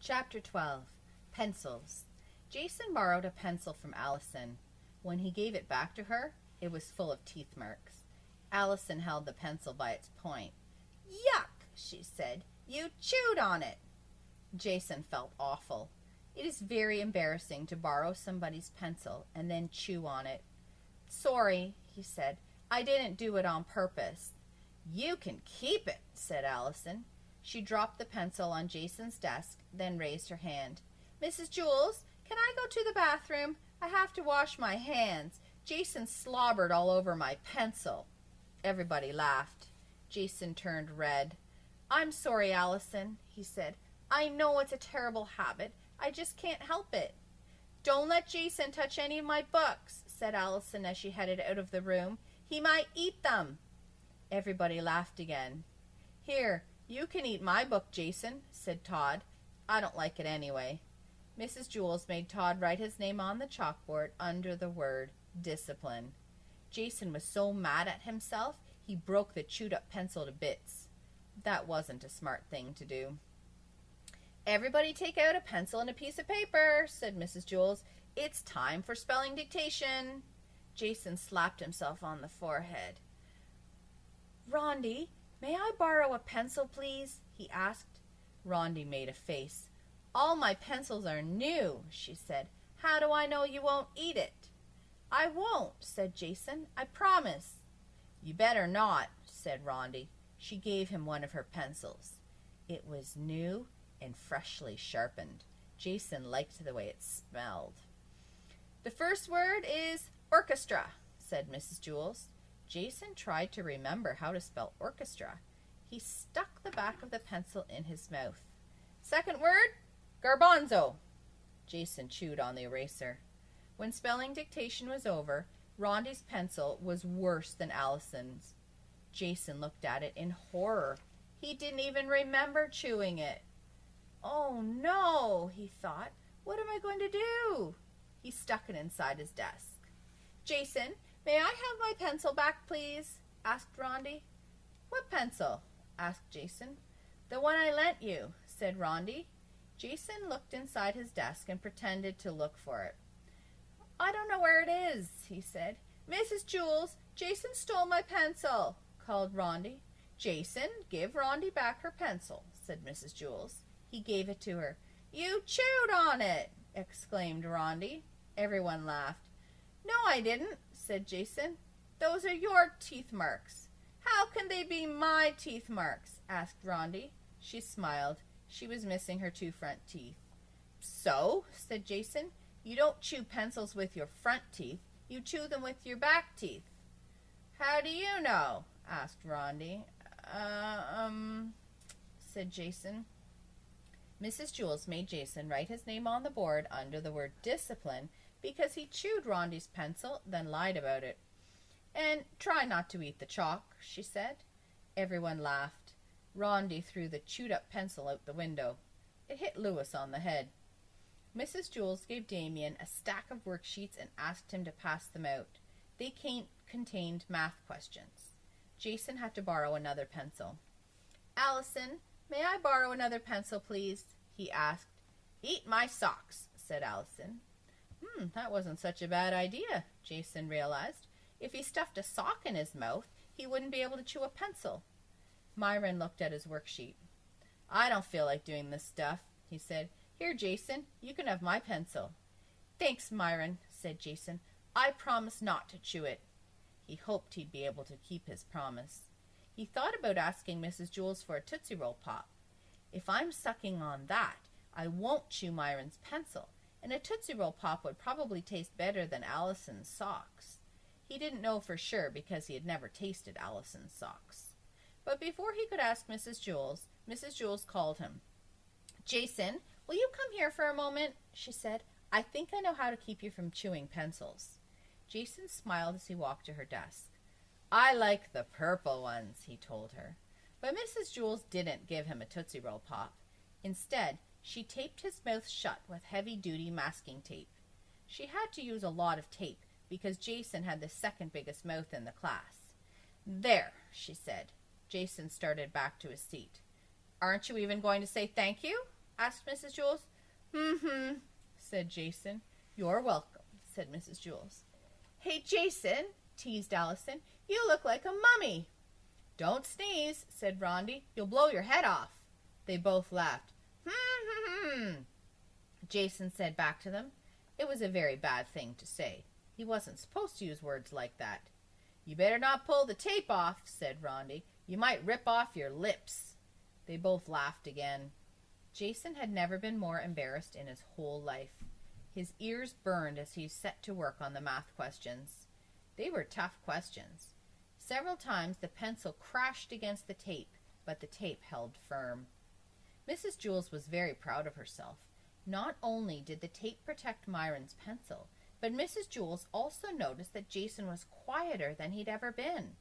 Chapter 12. Pencils. Jason borrowed a pencil from Allison. When he gave it back to her, it was full of teeth marks. Allison held the pencil by its point. "Yuck," she said. "You chewed on it." Jason felt awful. It is very embarrassing to borrow somebody's pencil and then chew on it. "Sorry," he said. "I didn't do it on purpose." "You can keep it," said Allison. She dropped the pencil on Jason's desk, then raised her hand. "Mrs. Jewls, can I go to the bathroom? I have to wash my hands. Jason slobbered all over my pencil." Everybody laughed. Jason turned red. "I'm sorry, Allison," he said. "I know it's a terrible habit. I just can't help it." "Don't let Jason touch any of my books," said Allison as she headed out of the room. "He might eat them." Everybody laughed again. "Here, you can eat my book, Jason," said Todd. "I don't like it anyway." Mrs. Jewls made Todd write his name on the chalkboard under the word discipline. Jason was so mad at himself, he broke the chewed-up pencil to bits. That wasn't a smart thing to do. "Everybody take out a pencil and a piece of paper," said Mrs. Jewls. "It's time for spelling dictation." Jason slapped himself on the forehead. "Rondi, may I borrow a pencil, please?" he asked. Rondi made a face. "All my pencils are new," she said. "How do I know you won't eat it?" "I won't," said Jason. "I promise." "You better not," said Rondi. She gave him one of her pencils. It was new and freshly sharpened. Jason liked the way it smelled. "The first word is orchestra," said Mrs. Jewls. Jason tried to remember how to spell orchestra. He stuck the back of the pencil in his mouth. "Second word, garbanzo." Jason chewed on the eraser. When spelling dictation was over, Rondi's pencil was worse than Allison's. Jason looked at it in horror. He didn't even remember chewing it. "Oh no," he thought. "What am I going to do?" He stuck it inside his desk. "Jason, may I have my pencil back, please?" asked Rondi. "What pencil?" asked Jason. "The one I lent you," said Rondi. Jason looked inside his desk and pretended to look for it. "I don't know where it is," he said. "Mrs. Jewls, Jason stole my pencil," called Rondi. "Jason, give Rondi back her pencil," said Mrs. Jewls. He gave it to her. "You chewed on it!" exclaimed Rondi. Everyone laughed. "No, I didn't," said Jason. "Those are your teeth marks." "How can they be my teeth marks?" asked Rondi. She smiled. She was missing her two front teeth. "So," said Jason, "you don't chew pencils with your front teeth. You chew them with your back teeth." "How do you know?" asked Rondi. Said Jason. Mrs. Jewls made Jason write his name on the board under the word discipline because he chewed Rondi's pencil, then lied about it. "And try not to eat the chalk," she said. Everyone laughed. Rondi threw the chewed-up pencil out the window. It hit Louis on the head. Mrs. Jewls gave Damien a stack of worksheets and asked him to pass them out. They contained math questions. Jason had to borrow another pencil. "Allison, may I borrow another pencil, please?" he asked. "Eat my socks," said Allison. That wasn't such a bad idea, Jason realized. If he stuffed a sock in his mouth, he wouldn't be able to chew a pencil. Myron looked at his worksheet. "I don't feel like doing this stuff," he said. "Here, Jason, you can have my pencil." "Thanks, Myron," said Jason. "I promise not to chew it." He hoped he'd be able to keep his promise. He thought about asking Mrs. Jewls for a Tootsie Roll Pop. "If I'm sucking on that, I won't chew Myron's pencil, and a Tootsie Roll Pop would probably taste better than Allison's socks." He didn't know for sure because he had never tasted Allison's socks. But before he could ask Mrs. Jewls called him. "Jason, will you come here for a moment?" she said. "I think I know how to keep you from chewing pencils." Jason smiled as he walked to her desk. "I like the purple ones," he told her. But Mrs. Jewls didn't give him a Tootsie Roll Pop. Instead, she taped his mouth shut with heavy-duty masking tape. She had to use a lot of tape because Jason had the second biggest mouth in the class. "There," she said. Jason started back to his seat. "Aren't you even going to say thank you?" asked Mrs. Jewls. "Mm-hmm," said Jason. "You're welcome," said Mrs. Jewls. "Hey, Jason," teased Allison, "you look like a mummy." "Don't sneeze," said Rondi. "You'll blow your head off." They both laughed. "Hmm." Jason said back to them. It was a very bad thing to say. He wasn't supposed to use words like that. "You better not pull the tape off," said Rondi. "You might rip off your lips." They both laughed again. Jason had never been more embarrassed in his whole life. His ears burned as he set to work on the math questions. They were tough questions. Several times the pencil crashed against the tape, but the tape held firm. Mrs. Jewls was very proud of herself. Not only did the tape protect Myron's pencil, but Mrs. Jewls also noticed that Jason was quieter than he'd ever been.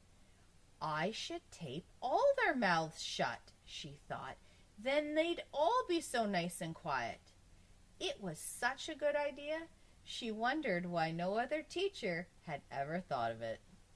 "I should tape all their mouths shut," she thought. "Then they'd all be so nice and quiet." It was such a good idea. She wondered why no other teacher had ever thought of it.